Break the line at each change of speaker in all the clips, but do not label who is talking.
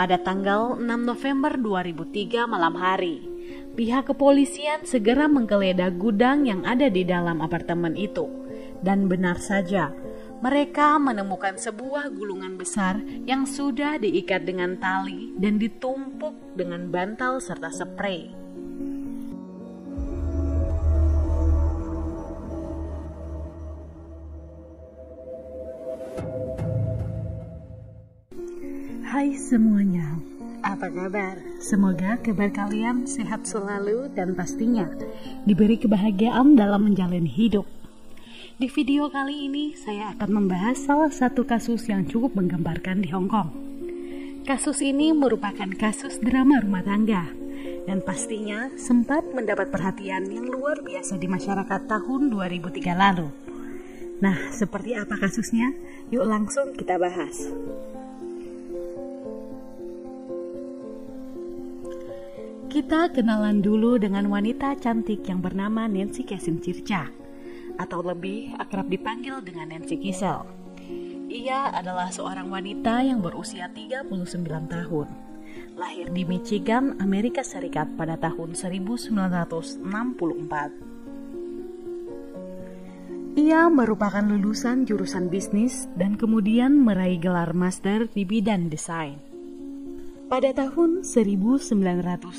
Pada tanggal 6 November 2003 malam hari, pihak kepolisian segera menggeledah gudang yang ada di dalam apartemen itu. Dan benar saja, mereka menemukan sebuah gulungan besar yang sudah diikat dengan tali dan ditumpuk dengan bantal serta sprei. Hai semuanya, apa kabar? Semoga kabar kalian sehat selalu dan pastinya diberi kebahagiaan dalam menjalani hidup. Di video kali ini saya akan membahas salah satu kasus yang cukup menggemparkan di Hong Kong. Kasus ini merupakan kasus drama rumah tangga dan pastinya sempat mendapat perhatian yang luar biasa di masyarakat tahun 2003 lalu. Nah, seperti apa kasusnya? Yuk langsung kita bahas. Kita kenalan dulu dengan wanita cantik yang bernama Nancy Kenshin Circa, atau lebih akrab dipanggil dengan Nancy Kissel. Ia adalah seorang wanita yang berusia 39 tahun. Lahir di Michigan, Amerika Serikat pada tahun 1964. Ia merupakan lulusan jurusan bisnis dan kemudian meraih gelar master di bidang desain. Pada tahun 1987,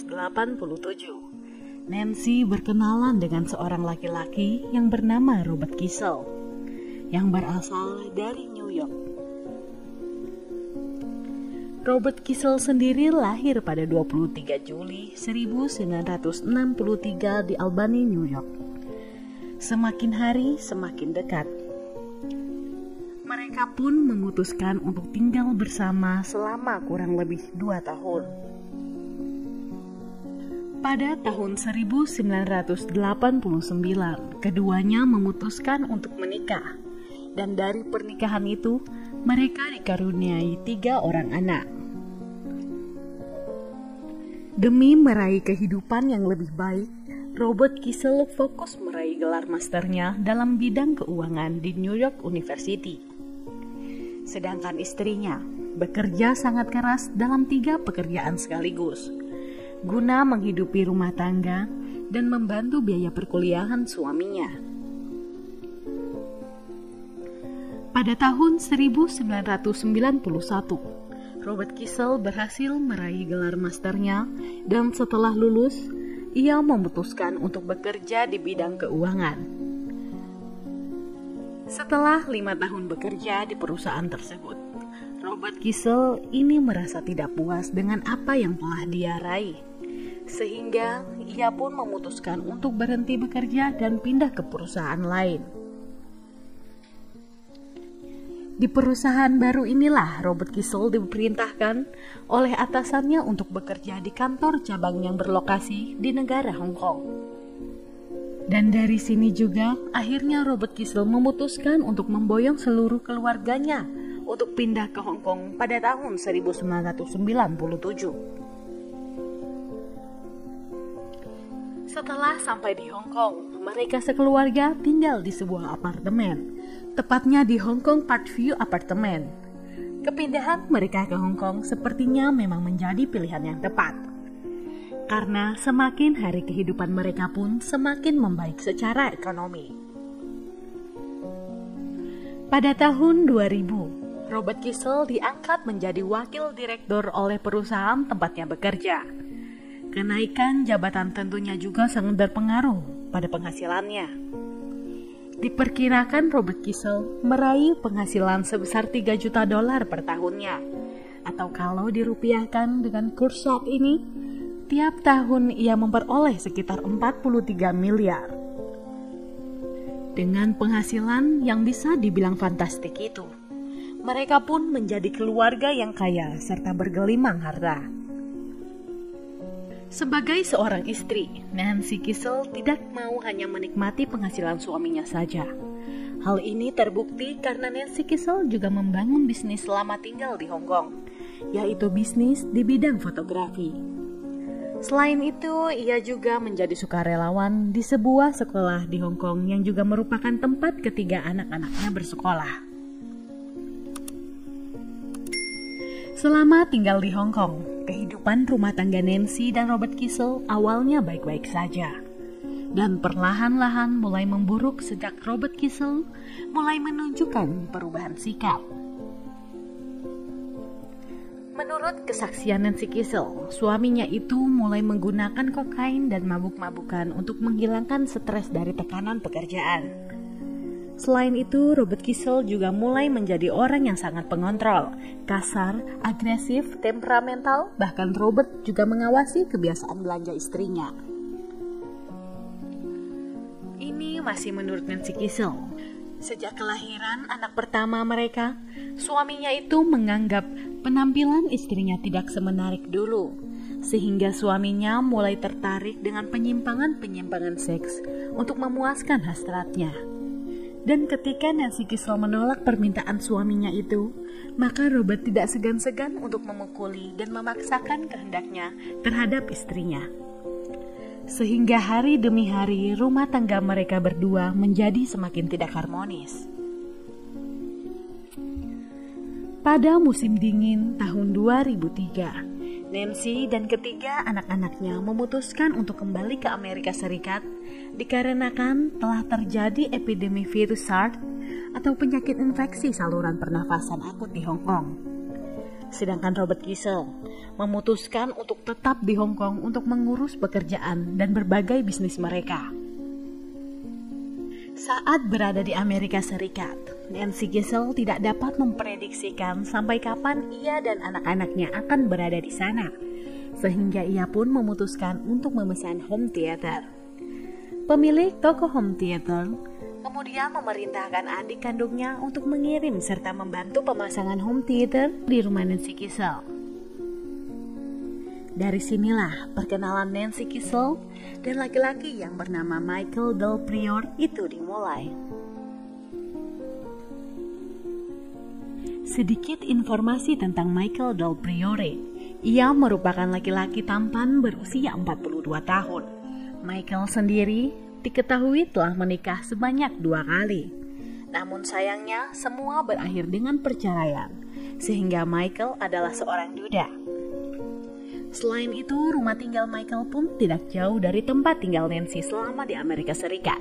Nancy berkenalan dengan seorang laki-laki yang bernama Robert Kissel, yang berasal dari New York. Robert Kissel sendiri lahir pada 23 Juli 1963 di Albany, New York. Semakin hari semakin dekat. Mereka pun memutuskan untuk tinggal bersama selama kurang lebih 2 tahun. Pada tahun 1989, keduanya memutuskan untuk menikah. Dan dari pernikahan itu, mereka dikaruniai 3 orang anak. Demi meraih kehidupan yang lebih baik, Robert Kissel fokus meraih gelar masternya dalam bidang keuangan di New York University. Sedangkan istrinya bekerja sangat keras dalam 3 pekerjaan sekaligus, guna menghidupi rumah tangga dan membantu biaya perkuliahan suaminya. Pada tahun 1991, Robert Kissel berhasil meraih gelar masternya dan setelah lulus, ia memutuskan untuk bekerja di bidang keuangan. Setelah 5 tahun bekerja di perusahaan tersebut, Robert Kissel ini merasa tidak puas dengan apa yang telah dia raih. Sehingga ia pun memutuskan untuk berhenti bekerja dan pindah ke perusahaan lain. Di perusahaan baru inilah Robert Kissel diperintahkan oleh atasannya untuk bekerja di kantor cabang yang berlokasi di negara Hong Kong. Dan dari sini juga akhirnya Robert Kissel memutuskan untuk memboyong seluruh keluarganya untuk pindah ke Hong Kong pada tahun 1997. Setelah sampai di Hong Kong, mereka sekeluarga tinggal di sebuah apartemen, tepatnya di Hong Kong Parkview Apartemen. Kepindahan mereka ke Hong Kong sepertinya memang menjadi pilihan yang tepat. Karena semakin hari kehidupan mereka pun semakin membaik secara ekonomi. Pada tahun 2000, Robert Kissel diangkat menjadi wakil direktur oleh perusahaan tempatnya bekerja. Kenaikan jabatan tentunya juga sangat berpengaruh pada penghasilannya. Diperkirakan Robert Kissel meraih penghasilan sebesar $3 juta per tahunnya. Atau kalau dirupiahkan dengan kurs saat ini, tiap tahun ia memperoleh sekitar 43 miliar. Dengan penghasilan yang bisa dibilang fantastik itu, mereka pun menjadi keluarga yang kaya serta bergelimang harta. Sebagai seorang istri, Nancy Kissel tidak mau hanya menikmati penghasilan suaminya saja. Hal ini terbukti karena Nancy Kissel juga membangun bisnis selama tinggal di Hong Kong, yaitu bisnis di bidang fotografi. Selain itu, ia juga menjadi sukarelawan di sebuah sekolah di Hong Kong yang juga merupakan tempat ketiga anak-anaknya bersekolah. Selama tinggal di Hong Kong, kehidupan rumah tangga Nancy dan Robert Kissel awalnya baik-baik saja. Dan perlahan-lahan mulai memburuk sejak Robert Kissel mulai menunjukkan perubahan sikap. Menurut kesaksian Nancy Kissel, suaminya itu mulai menggunakan kokain dan mabuk-mabukan untuk menghilangkan stres dari tekanan pekerjaan. Selain itu, Robert Kissel juga mulai menjadi orang yang sangat pengontrol, kasar, agresif, temperamental, bahkan Robert juga mengawasi kebiasaan belanja istrinya. Ini masih menurut Nancy Kissel. Sejak kelahiran anak pertama mereka, suaminya itu menganggap penampilan istrinya tidak semenarik dulu, sehingga suaminya mulai tertarik dengan penyimpangan-penyimpangan seks untuk memuaskan hasratnya. Dan ketika Nancy Kissel menolak permintaan suaminya itu, maka Robert tidak segan-segan untuk memukuli dan memaksakan kehendaknya terhadap istrinya. Sehingga hari demi hari rumah tangga mereka berdua menjadi semakin tidak harmonis. Pada musim dingin tahun 2003, Nancy dan ketiga anak-anaknya memutuskan untuk kembali ke Amerika Serikat dikarenakan telah terjadi epidemi virus SARS atau penyakit infeksi saluran pernafasan akut di Hong Kong. Sedangkan Robert Kissel memutuskan untuk tetap di Hong Kong untuk mengurus pekerjaan dan berbagai bisnis mereka. Saat berada di Amerika Serikat, Nancy Kissel tidak dapat memprediksikan sampai kapan ia dan anak-anaknya akan berada di sana, sehingga ia pun memutuskan untuk memesan home theater. Pemilik toko home theater kemudian memerintahkan adik kandungnya untuk mengirim serta membantu pemasangan home theater di rumah Nancy Kissel. Dari sinilah perkenalan Nancy Kissel dan laki-laki yang bernama Michael Del Priore itu dimulai. Sedikit informasi tentang Michael Del Priore. Ia merupakan laki-laki tampan berusia 42 tahun. Michael sendiri diketahui telah menikah sebanyak 2 kali. Namun sayangnya semua berakhir dengan perceraian, sehingga Michael adalah seorang duda. Selain itu, rumah tinggal Michael pun tidak jauh dari tempat tinggal Nancy selama di Amerika Serikat.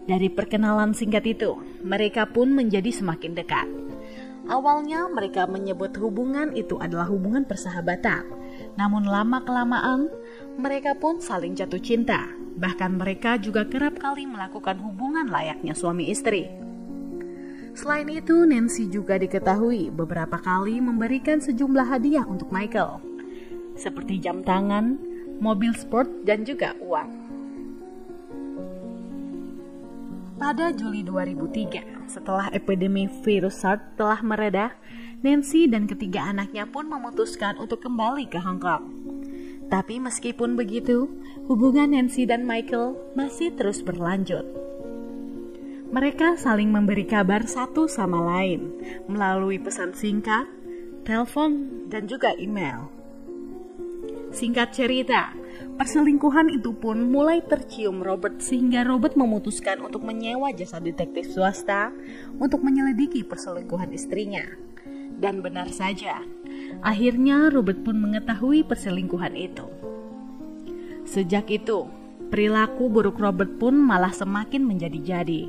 Dari perkenalan singkat itu, mereka pun menjadi semakin dekat. Awalnya mereka menyebut hubungan itu adalah hubungan persahabatan. Namun lama-kelamaan, mereka pun saling jatuh cinta. Bahkan mereka juga kerap kali melakukan hubungan layaknya suami istri. Selain itu, Nancy juga diketahui beberapa kali memberikan sejumlah hadiah untuk Michael, seperti jam tangan, mobil sport, dan juga uang. Pada Juli 2003, setelah epidemi virus SARS telah mereda, Nancy dan ketiga anaknya pun memutuskan untuk kembali ke Hong Kong. Tapi meskipun begitu, hubungan Nancy dan Michael masih terus berlanjut. Mereka saling memberi kabar satu sama lain melalui pesan singkat, telepon, dan juga email. Singkat cerita, perselingkuhan itu pun mulai tercium Robert sehingga Robert memutuskan untuk menyewa jasa detektif swasta untuk menyelidiki perselingkuhan istrinya. Dan benar saja, akhirnya Robert pun mengetahui perselingkuhan itu. Sejak itu, perilaku buruk Robert pun malah semakin menjadi-jadi.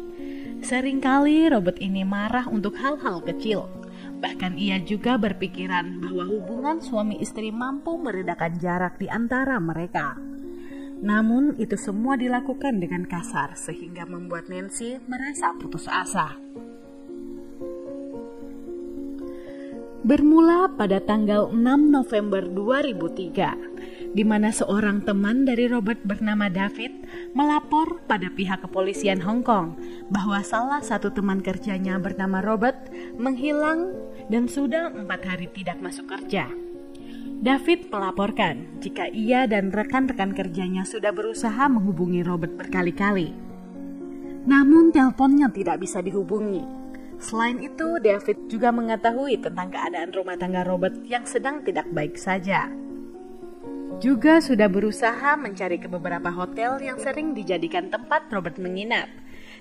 Seringkali Robert ini marah untuk hal-hal kecil. Bahkan ia juga berpikiran bahwa hubungan suami istri mampu meredakan jarak di antara mereka. Namun itu semua dilakukan dengan kasar sehingga membuat Nancy merasa putus asa. Bermula pada tanggal 6 November 2003, di mana seorang teman dari Robert bernama David melapor pada pihak kepolisian Hong Kong bahwa salah satu teman kerjanya bernama Robert menghilang dan sudah 4 hari tidak masuk kerja. David melaporkan jika ia dan rekan-rekan kerjanya sudah berusaha menghubungi Robert berkali-kali. Namun teleponnya tidak bisa dihubungi. Selain itu, David juga mengetahui tentang keadaan rumah tangga Robert yang sedang tidak baik saja. Juga sudah berusaha mencari ke beberapa hotel yang sering dijadikan tempat Robert menginap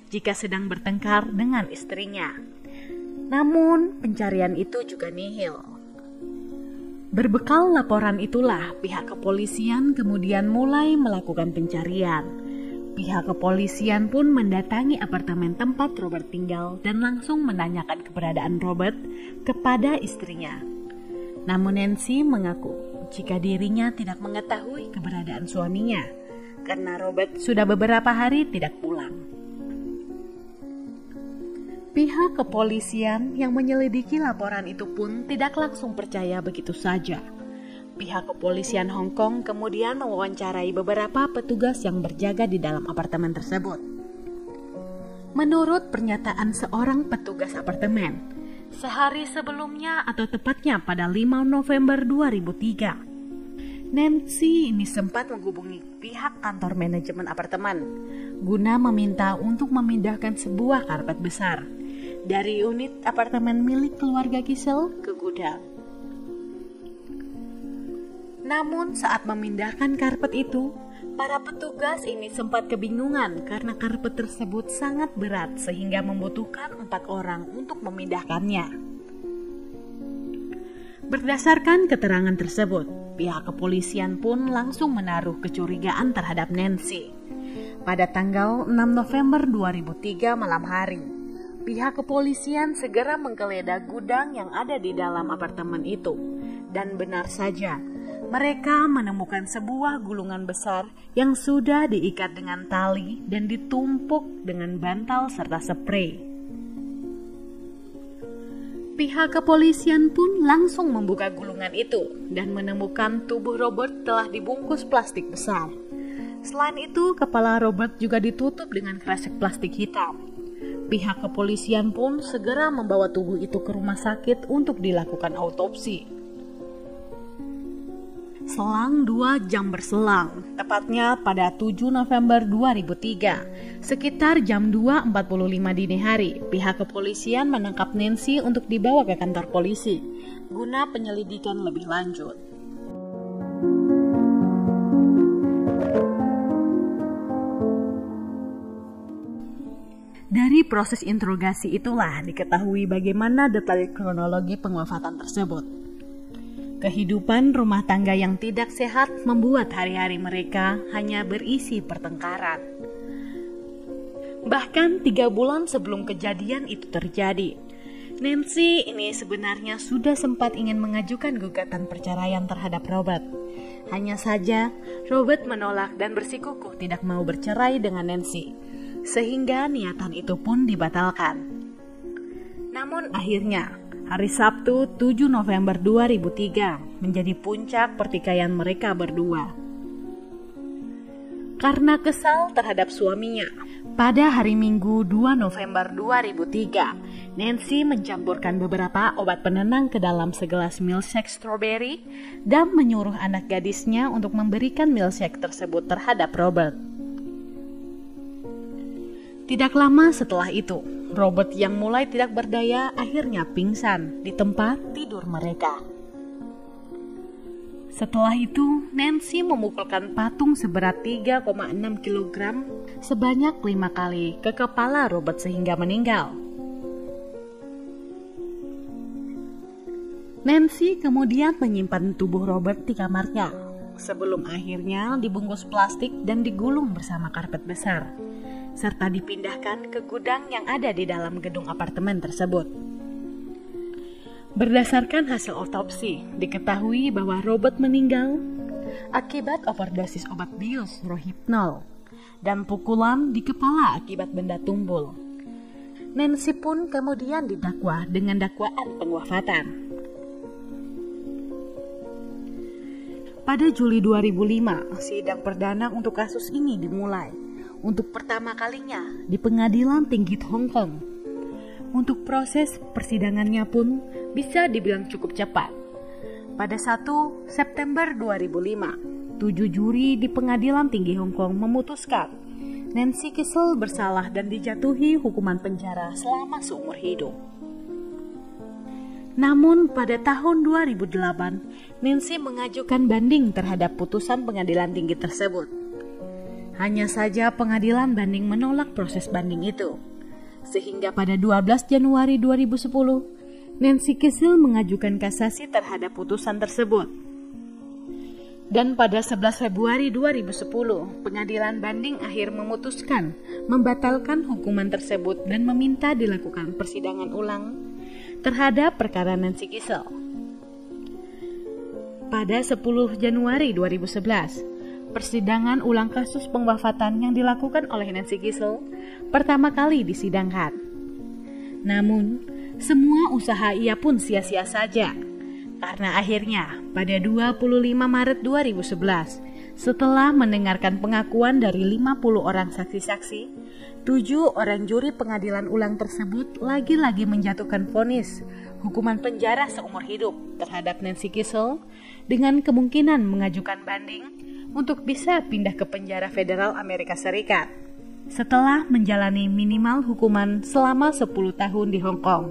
jika sedang bertengkar dengan istrinya. Namun, pencarian itu juga nihil. Berbekal laporan itulah pihak kepolisian kemudian mulai melakukan pencarian. Pihak kepolisian pun mendatangi apartemen tempat Robert tinggal dan langsung menanyakan keberadaan Robert kepada istrinya. Namun Nancy mengaku jika dirinya tidak mengetahui keberadaan suaminya karena Robert sudah beberapa hari tidak pulang. Pihak kepolisian yang menyelidiki laporan itu pun tidak langsung percaya begitu saja. Pihak kepolisian Hong Kong kemudian mewawancarai beberapa petugas yang berjaga di dalam apartemen tersebut. Menurut pernyataan seorang petugas apartemen, sehari sebelumnya atau tepatnya pada 5 November 2003, Nancy ini sempat menghubungi pihak kantor manajemen apartemen guna meminta untuk memindahkan sebuah karpet besar dari unit apartemen milik keluarga Giselle ke gudang. Namun saat memindahkan karpet itu, para petugas ini sempat kebingungan karena karpet tersebut sangat berat sehingga membutuhkan 4 orang untuk memindahkannya. Berdasarkan keterangan tersebut, pihak kepolisian pun langsung menaruh kecurigaan terhadap Nancy. Pada tanggal 6 November 2003 malam hari, pihak kepolisian segera menggeledah gudang yang ada di dalam apartemen itu. Dan benar saja, mereka menemukan sebuah gulungan besar yang sudah diikat dengan tali dan ditumpuk dengan bantal serta sprei. Pihak kepolisian pun langsung membuka gulungan itu dan menemukan tubuh Robert telah dibungkus plastik besar. Selain itu, kepala Robert juga ditutup dengan kresek plastik hitam. Pihak kepolisian pun segera membawa tubuh itu ke rumah sakit untuk dilakukan autopsi. Selang 2 jam berselang, tepatnya pada 7 November 2003, sekitar jam 2.45 dini hari, pihak kepolisian menangkap Nancy untuk dibawa ke kantor polisi guna penyelidikan lebih lanjut. Dari proses interogasi itulah diketahui bagaimana detail kronologi pengwafatan tersebut. Kehidupan rumah tangga yang tidak sehat membuat hari-hari mereka hanya berisi pertengkaran. Bahkan 3 bulan sebelum kejadian itu terjadi, Nancy ini sebenarnya sudah sempat ingin mengajukan gugatan perceraian terhadap Robert. Hanya saja, Robert menolak dan bersikukuh tidak mau bercerai dengan Nancy, sehingga niatan itu pun dibatalkan. Namun akhirnya, hari Sabtu 7 November 2003 menjadi puncak pertikaian mereka berdua. Karena kesal terhadap suaminya, pada hari Minggu 2 November 2003, Nancy mencampurkan beberapa obat penenang ke dalam segelas milkshake strawberry dan menyuruh anak gadisnya untuk memberikan milkshake tersebut terhadap Robert. Tidak lama setelah itu, Robert yang mulai tidak berdaya akhirnya pingsan di tempat tidur mereka. Setelah itu, Nancy memukulkan patung seberat 3,6 kg sebanyak 5 kali ke kepala Robert sehingga meninggal. Nancy kemudian menyimpan tubuh Robert di kamarnya, sebelum akhirnya dibungkus plastik dan digulung bersama karpet besar, serta dipindahkan ke gudang yang ada di dalam gedung apartemen tersebut. Berdasarkan hasil otopsi, diketahui bahwa Robert meninggal akibat overdosis obat bius Rohypnol dan pukulan di kepala akibat benda tumpul. Nancy pun kemudian didakwa dengan dakwaan pengwafatan. Pada Juli 2005, sidang perdana untuk kasus ini dimulai untuk pertama kalinya di Pengadilan Tinggi Hong Kong. Untuk proses persidangannya pun bisa dibilang cukup cepat. Pada 1 September 2005, 7 juri di Pengadilan Tinggi Hong Kong memutuskan Nancy Giselle bersalah dan dijatuhi hukuman penjara selama seumur hidup. Namun pada tahun 2008, Nancy mengajukan banding terhadap putusan pengadilan tinggi tersebut. Hanya saja pengadilan banding menolak proses banding itu. Sehingga pada 12 Januari 2010, Nancy Kisel mengajukan kasasi terhadap putusan tersebut. Dan pada 11 Februari 2010, pengadilan banding akhir memutuskan membatalkan hukuman tersebut dan meminta dilakukan persidangan ulang terhadap perkara Nancy Kisel. Pada 10 Januari 2011, persidangan ulang kasus pengwafatan yang dilakukan oleh Nancy Kisel pertama kali disidangkan. Namun, semua usaha ia pun sia-sia saja. Karena akhirnya pada 25 Maret 2011, setelah mendengarkan pengakuan dari 50 orang saksi-saksi, 7 orang juri pengadilan ulang tersebut lagi-lagi menjatuhkan vonis hukuman penjara seumur hidup terhadap Nancy Kisel dengan kemungkinan mengajukan banding untuk bisa pindah ke penjara federal Amerika Serikat setelah menjalani minimal hukuman selama 10 tahun di Hong Kong.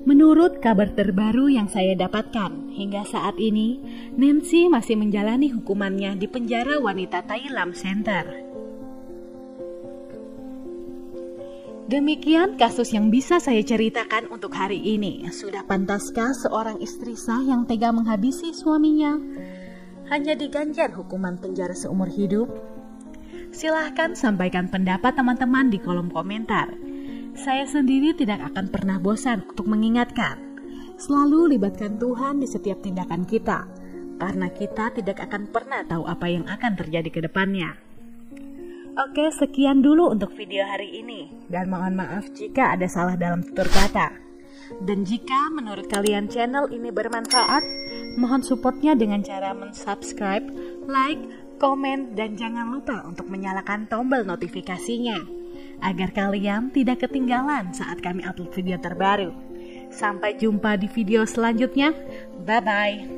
Menurut kabar terbaru yang saya dapatkan, hingga saat ini, Nancy masih menjalani hukumannya di penjara wanita Tai Lam Center. Demikian kasus yang bisa saya ceritakan untuk hari ini. Sudah pantaskah seorang istri sah yang tega menghabisi suaminya hanya diganjar hukuman penjara seumur hidup? Silahkan sampaikan pendapat teman-teman di kolom komentar. Saya sendiri tidak akan pernah bosan untuk mengingatkan, selalu libatkan Tuhan di setiap tindakan kita, karena kita tidak akan pernah tahu apa yang akan terjadi ke depannya. Oke, sekian dulu untuk video hari ini, dan mohon maaf jika ada salah dalam tutur kata. Dan jika menurut kalian channel ini bermanfaat, mohon supportnya dengan cara mensubscribe, like, komen, dan jangan lupa untuk menyalakan tombol notifikasinya agar kalian tidak ketinggalan saat kami upload video terbaru. Sampai jumpa di video selanjutnya. Bye-bye.